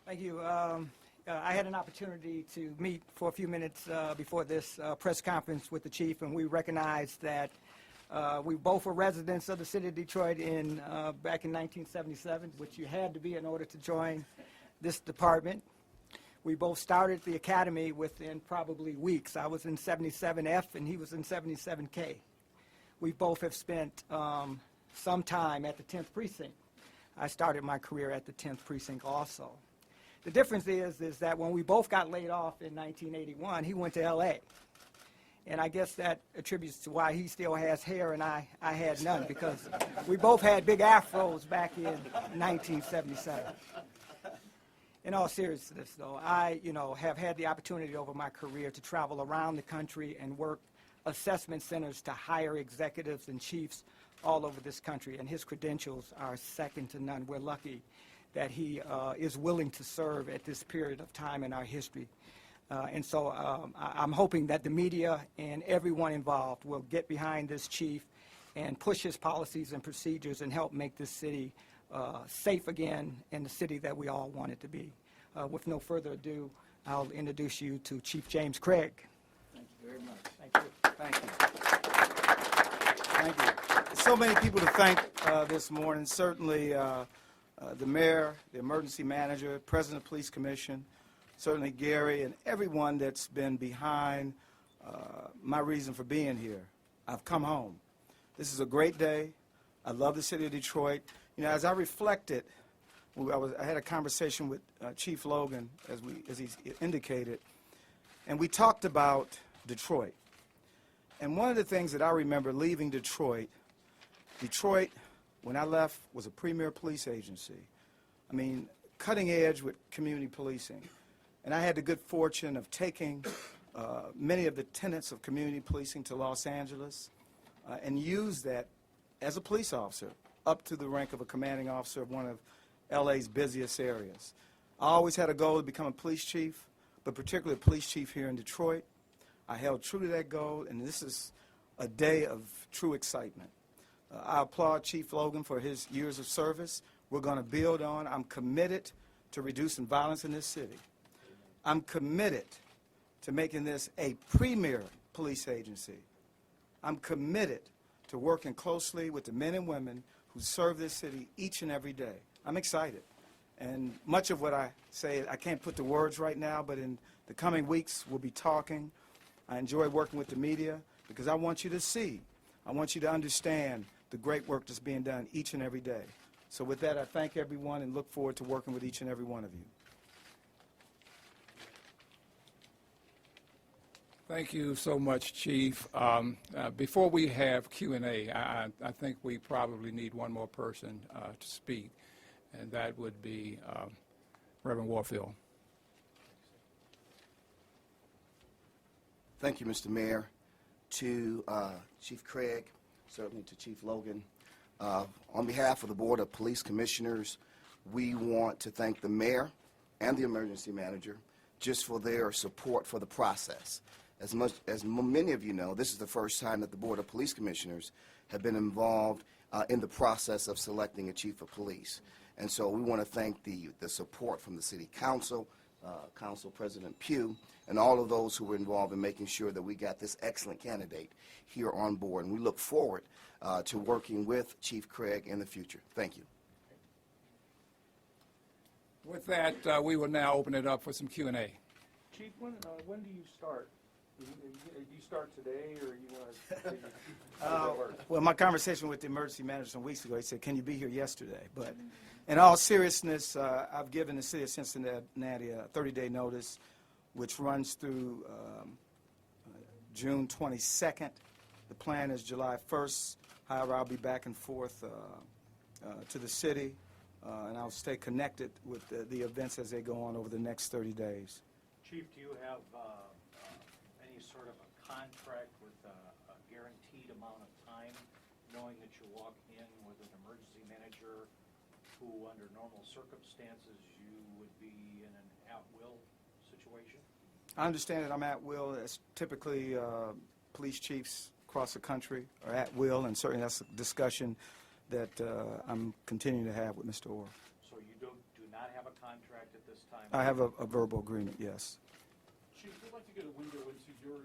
Thank you. I had an opportunity to meet for a few minutes before this press conference with the chief, and we recognized that we both were residents of the city of Detroit back in 1977, which you had to be in order to join this department. We both started the academy within probably weeks. I was in 77F and he was in 77K. We both have spent some time at the 10th precinct. I started my career at the 10th precinct also. The difference is that when we both got laid off in 1981, he went to L.A. And I guess that attributes to why he still has hair and I had none, because we both had big afros back in 1977. In all seriousness, though, I have had the opportunity over my career to travel around the country and work assessment centers to hire executives and chiefs all over this country, and his credentials are second to none. We're lucky that he is willing to serve at this period of time in our history. And so I'm hoping that the media and everyone involved will get behind this chief and push his policies and procedures and help make this city safe again and the city that we all want it to be. With no further ado, I'll introduce you to Chief James Craig. Thank you very much. Thank you. Thank you. Thank you. So many people to thank this morning. Certainly the mayor, the emergency manager, president of the police commission, certainly Gary, and everyone that's been behind my reason for being here. I've come home. This is a great day. I love the city of Detroit. You know, as I reflected, I had a conversation with Chief Logan, as he indicated, and we talked about Detroit. And one of the things that I remember leaving Detroit, when I left, was a premier police agency. I mean, cutting edge with community policing. And I had the good fortune of taking many of the tenets of community policing to Los Angeles and use that as a police officer up to the rank of a commanding officer of one of LA's busiest areas. I always had a goal to become a police chief, but particularly a police chief here in Detroit. I held true to that goal, and this is a day of true excitement. I applaud Chief Logan for his years of service. We're going to build on. I'm committed to reducing violence in this city. I'm committed to making this a premier police agency. I'm committed to working closely with the men and women who serve this city each and every day. I'm excited. And much of what I say, I can't put the words right now, but in the coming weeks, we'll be talking. I enjoy working with the media because I want you to see, I want you to understand the great work that's being done each and every day. So with that, I thank everyone and look forward to working with each and every one of you. Thank you so much, Chief. Before we have Q&A, I think we probably need one more person to speak, and that would be Reverend Warfield. Thank you, Mr. Mayor. To Chief Craig, certainly to Chief Logan. On behalf of the Board of Police Commissioners, we want to thank the mayor and the emergency manager just for their support for the process. As many of you know, this is the first time that the Board of Police Commissioners have been involved in the process of selecting a chief of police. And so we want to thank the support from the City Council, Council President Pugh, and all of those who were involved in making sure that we got this excellent candidate here on board. And we look forward to working with Chief Craig in the future. Thank you. With that, we will now open it up for some Q&A. Chief, when do you start? Do you start today, or you want to? Well, my conversation with the emergency manager some weeks ago, he said, "Can you be here yesterday?" But in all seriousness, I've given the city of Cincinnati a 30-day notice, which runs through June 22nd. The plan is July 1st. However, I'll be back and forth to the city, and I'll stay connected with the events as they go on over the next 30 days. Chief, do you have any sort of a contract with a guaranteed amount of time, knowing that you walk in with an emergency manager who, under normal circumstances, you would be in an at-will situation? I understand that I'm at will. It's typically police chiefs across the country are at will, and certainly that's a discussion that I'm continuing to have with Mr. Orr. So you do not have a contract at this time? I have a verbal agreement, yes. Chief, we'd like to get a window into your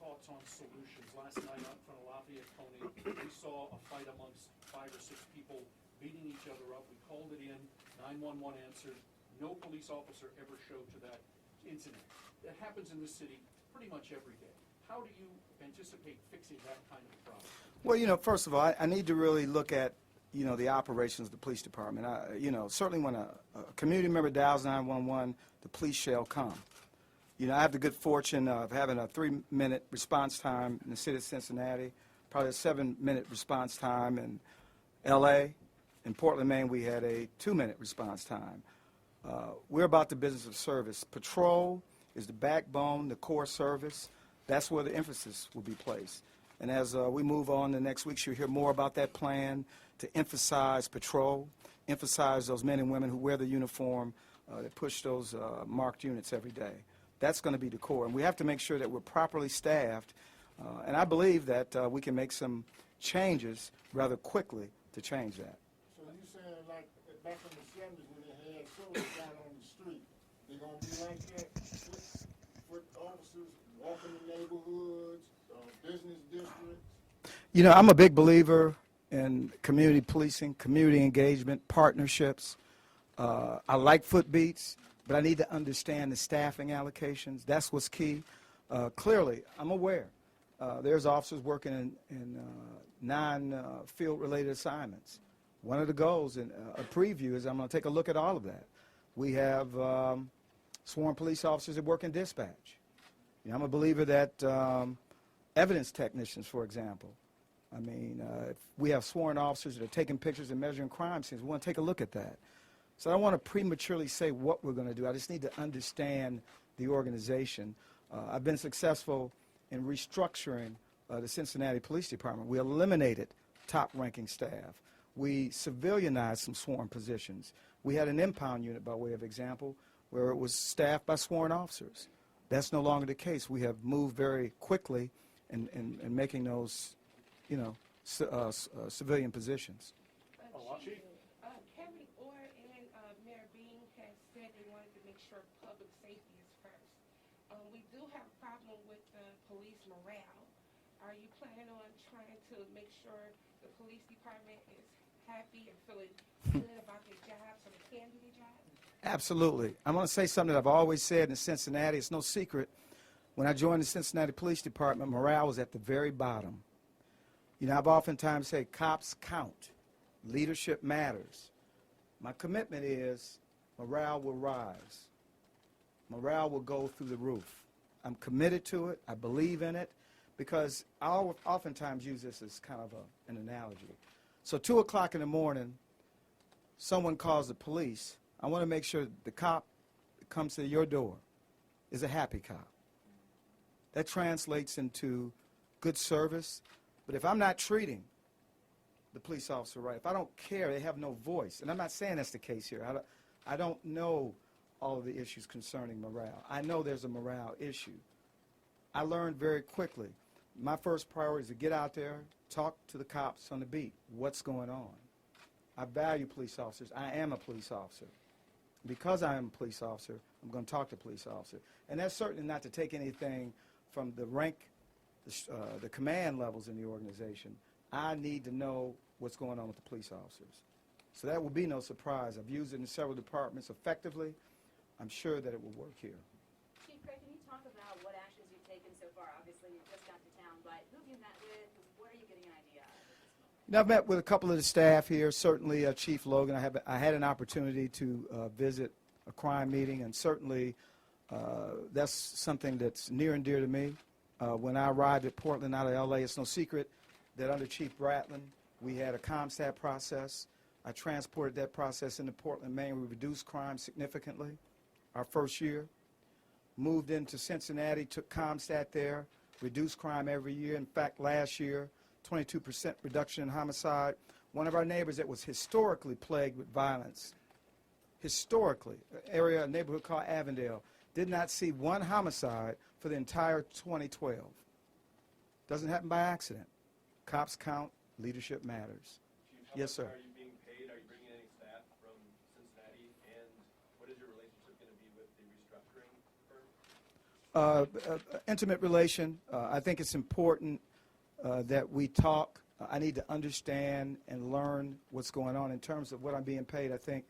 thoughts on solutions. Last night out in front of Lafayette Coney, we saw a fight amongst 5 or 6 people beating each other up. We called it in, 911 answered. No police officer ever showed to that incident. That happens in this city pretty much every day. How do you anticipate fixing that kind of a problem? Well, first of all, I need to really look at, the operations of the police department. Certainly when a community member dials 911, the police shall come. I have the good fortune of having a 3-minute response time in the city of Cincinnati, probably a 7-minute response time in L.A. In Portland, Maine, we had a 2-minute response time. We're about the business of service. Patrol is the backbone, the core service. That's where the emphasis will be placed. And as we move on the next weeks, you'll hear more about that plan to emphasize patrol, emphasize those men and women who wear the uniform, that push those marked units every day. That's going to be the core. And we have to make sure that we're properly staffed. And I believe that we can make some changes rather quickly to change that. So you saying like back in the 70s when they had soldiers down on the street, they're going to be like that? Foot officers walking the neighborhoods, business districts? I'm a big believer in community policing, community engagement, partnerships. I like foot beats, but I need to understand the staffing allocations. That's what's key. Clearly, I'm aware there's officers working in non-field-related assignments. One of the goals in a preview is I'm going to take a look at all of that. We have sworn police officers that work in dispatch. I'm a believer that evidence technicians, for example, if we have sworn officers that are taking pictures and measuring crime scenes, we want to take a look at that. So I don't want to prematurely say what we're going to do. I just need to understand the organization. I've been successful in restructuring the Cincinnati Police Department. We eliminated top-ranking staff. We civilianized some sworn positions. We had an impound unit, by way of example, where it was staffed by sworn officers. That's no longer the case. We have moved very quickly in making those, civilian positions. Chief? Kevin Orr and Mayor Bean has said they wanted to make sure public safety is first. We do have a problem with police morale. Are you planning on trying to make sure the police department is happy and feeling good about their job so they can do their job? Absolutely. I'm going to say something that I've always said in Cincinnati. It's no secret. When I joined the Cincinnati Police Department, morale was at the very bottom. I've oftentimes said cops count. Leadership matters. My commitment is morale will rise. Morale will go through the roof. I'm committed to it. I believe in it because I oftentimes use this as kind of an analogy. So 2 o'clock in the morning, someone calls the police. I want to make sure the cop that comes to your door is a happy cop. That translates into good service. But if I'm not treating the police officer right, if I don't care, they have no voice. And I'm not saying that's the case here. I don't know all of the issues concerning morale. I know there's a morale issue. I learned very quickly. My first priority is to get out there, talk to the cops on the beat. What's going on? I value police officers. I am a police officer. Because I am a police officer, I'm going to talk to police officers. And that's certainly not to take anything from the rank, the command levels in the organization. I need to know what's going on with the police officers. So that will be no surprise. I've used it in several departments effectively. I'm sure that it will work here. Chief Craig, can you talk about what actions you've taken so far? Obviously, you just got to town, but who have you met with? What are you getting an idea of at this moment? I've met with a couple of the staff here, certainly Chief Logan. I had an opportunity to visit a crime meeting, and certainly that's something that's near and dear to me. When I arrived at Portland out of L.A., it's no secret that under Chief Bratlin, we had a CompStat process. I transported that process into Portland, Maine. We reduced crime significantly our first year. Moved into Cincinnati, took CompStat there, reduced crime every year. In fact, last year, 22% reduction in homicide. One of our neighbors that was historically plagued with violence, historically, a neighborhood called Avondale, did not see one homicide for the entire 2012. Doesn't happen by accident. Cops count, leadership matters. Chief, Yes, sir. Are you being paid? Are you bringing any staff from Cincinnati? And what is Intimate relation. I think it's important that we talk. I need to understand and learn what's going on in terms of what I'm being paid. I think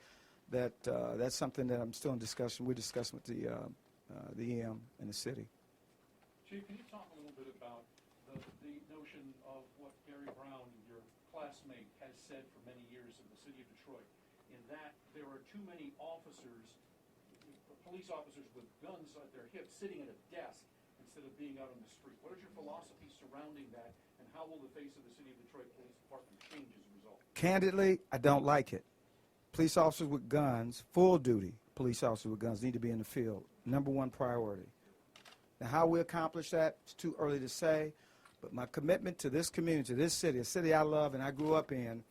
that that's something that I'm still in discussion. We're discussing with the EM and the city. Chief, can you talk a little bit about the notion of what Gary Brown, your classmate, has said for many years in the city of Detroit, in that there are too many officers, police officers with guns at their hips, sitting at a desk instead of being out on the street. What is your philosophy surrounding that, and how will the face of the city of Detroit Police Department change as a result? Candidly, I don't like it. Police officers with guns, full duty police officers with guns, need to be in the field. Number one priority. Now, how we accomplish that, it's too early to say, but my commitment to this community, to this city, a city I love and I grew up in,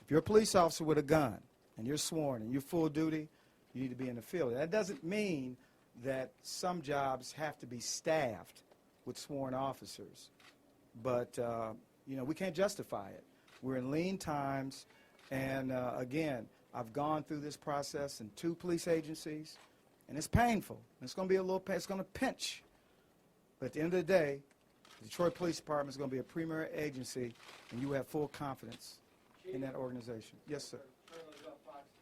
if you're a police officer with a gun and you're sworn and you're full duty, you need to be in the field. That doesn't mean that some jobs have to be staffed with sworn officers, but you know, we can't justify it. We're in lean times, and again, I've gone through this process in 2 police agencies, and it's painful. It's going to be a little, it's going to pinch. But at the end of the day, the Detroit Police Department is going to be a premier agency, and you have full confidence in that organization. Yes, sir.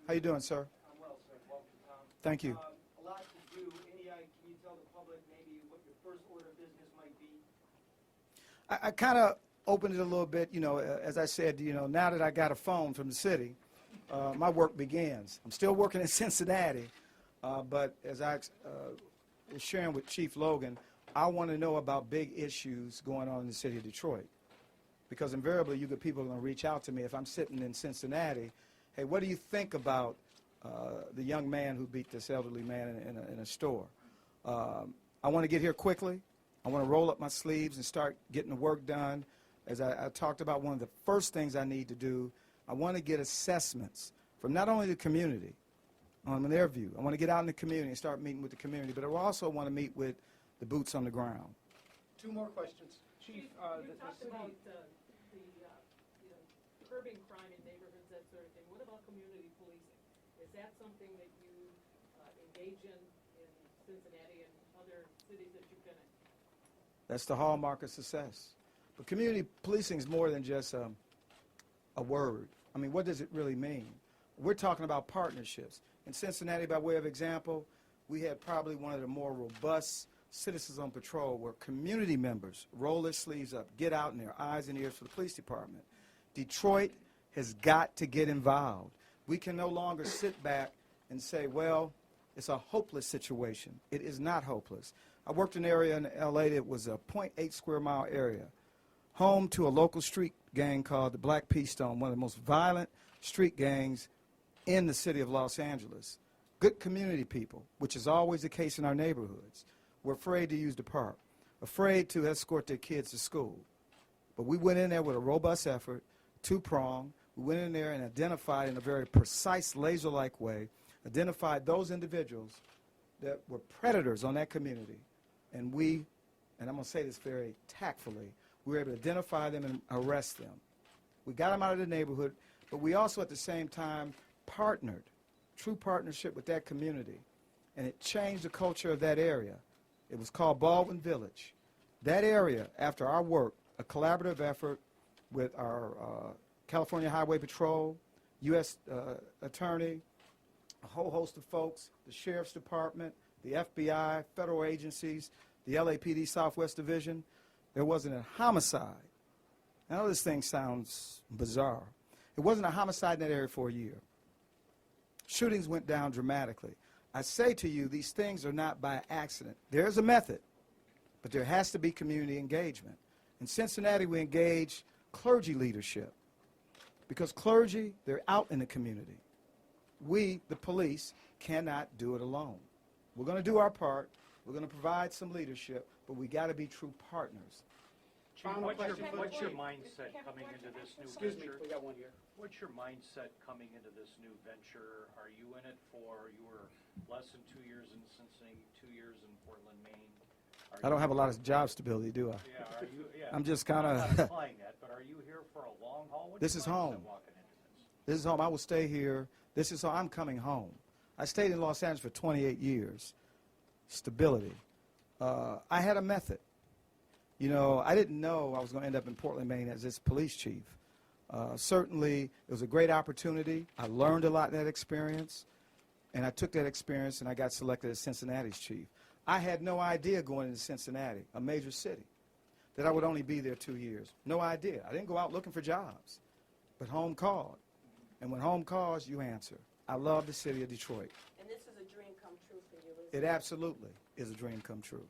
How you doing, sir? I'm well, sir. Welcome, Tom. Thank you. A lot to do. Can you tell the public maybe what your first order of business might be? I kind of opened it a little bit, you know, as I said, you know, now that I got a phone from the city, my work begins. I'm still working in Cincinnati, but as I was sharing with Chief Logan, I want to know about big issues going on in the city of Detroit. Because invariably, you get people going to reach out to me if I'm sitting in Cincinnati. Hey, what do you think about the young man who beat this elderly man in a store? I want to get here quickly. I want to roll up my sleeves and start getting the work done. As I talked about, one of the first things I need to do, I want to get assessments from not only the community on their view. I want to get out in the community and start meeting with the community, but I also want to meet with the boots on the ground. 2 more questions. Chief, You talked about curbing crime in neighborhoods, that sort of thing. What about community policing? Is that something that you engage in Cincinnati and other cities that you've been in? That's the hallmark of success. But community policing is more than just a word. I mean, what does it really mean? We're talking about partnerships. In Cincinnati, by way of example, we had probably one of the more robust citizens on patrol where community members roll their sleeves up, get out in their eyes and ears for the police department. Detroit has got to get involved. We can no longer sit back and say, well, it's a hopeless situation. It is not hopeless. I worked in an area in L.A. that was a 0.8 square mile area, home to a local street gang called the Black Peastone, one of the most violent street gangs in the city of Los Angeles. Good community people, which is always the case in our neighborhoods, were afraid to use the park, afraid to escort their kids to school. But we went in there with a robust effort, 2-pronged. We went in there and identified in a very precise, laser-like way, identified those individuals that were predators on that community. And we, and I'm going to say this very tactfully, we were able to identify them and arrest them. We got them out of the neighborhood, but we also at the same time partnered, true partnership with that community. And it changed the culture of that area. It was called Baldwin Village. That area, after our work, a collaborative effort with our California Highway Patrol, U.S. Attorney, a whole host of folks, the Sheriff's Department, the FBI, federal agencies, the LAPD Southwest Division, there wasn't a homicide. I know this thing sounds bizarre. It wasn't a homicide in that area for a year. Shootings went down dramatically. I say to you, these things are not by accident. There's a method, but there has to be community engagement. In Cincinnati, we engage clergy leadership because clergy, they're out in the community. We, the police, cannot do it alone. We're going to do our part. We're going to provide some leadership, but we got to be true partners. Chief, what's your mindset coming into this new venture? Excuse me, we got one here. What's your mindset coming into this new venture? Are you in it for, you were less than 2 years in Cincinnati, 2 years in Portland, Maine? I don't have a lot of job stability, do I? Yeah, are you, yeah. I'm just kind I'm not of, implying that, but are you here for a long haul? What's This your is mindset home. walking into this? this is home. I will stay here. This is home. I'm coming home. I stayed in Los Angeles for 28 years. Stability. I had a method. You know, I didn't know I was going to end up in Portland, Maine as its police chief. Certainly, it was a great opportunity. I learned a lot in that experience, and I took that experience and I got selected as Cincinnati's chief. I had no idea going into Cincinnati, a major city, that I would only be there 2 years. No idea. I didn't go out looking for jobs, but home called. And when home calls, you answer. I love the city of Detroit. And this is a dream come true for you, isn't It absolutely is a dream come true.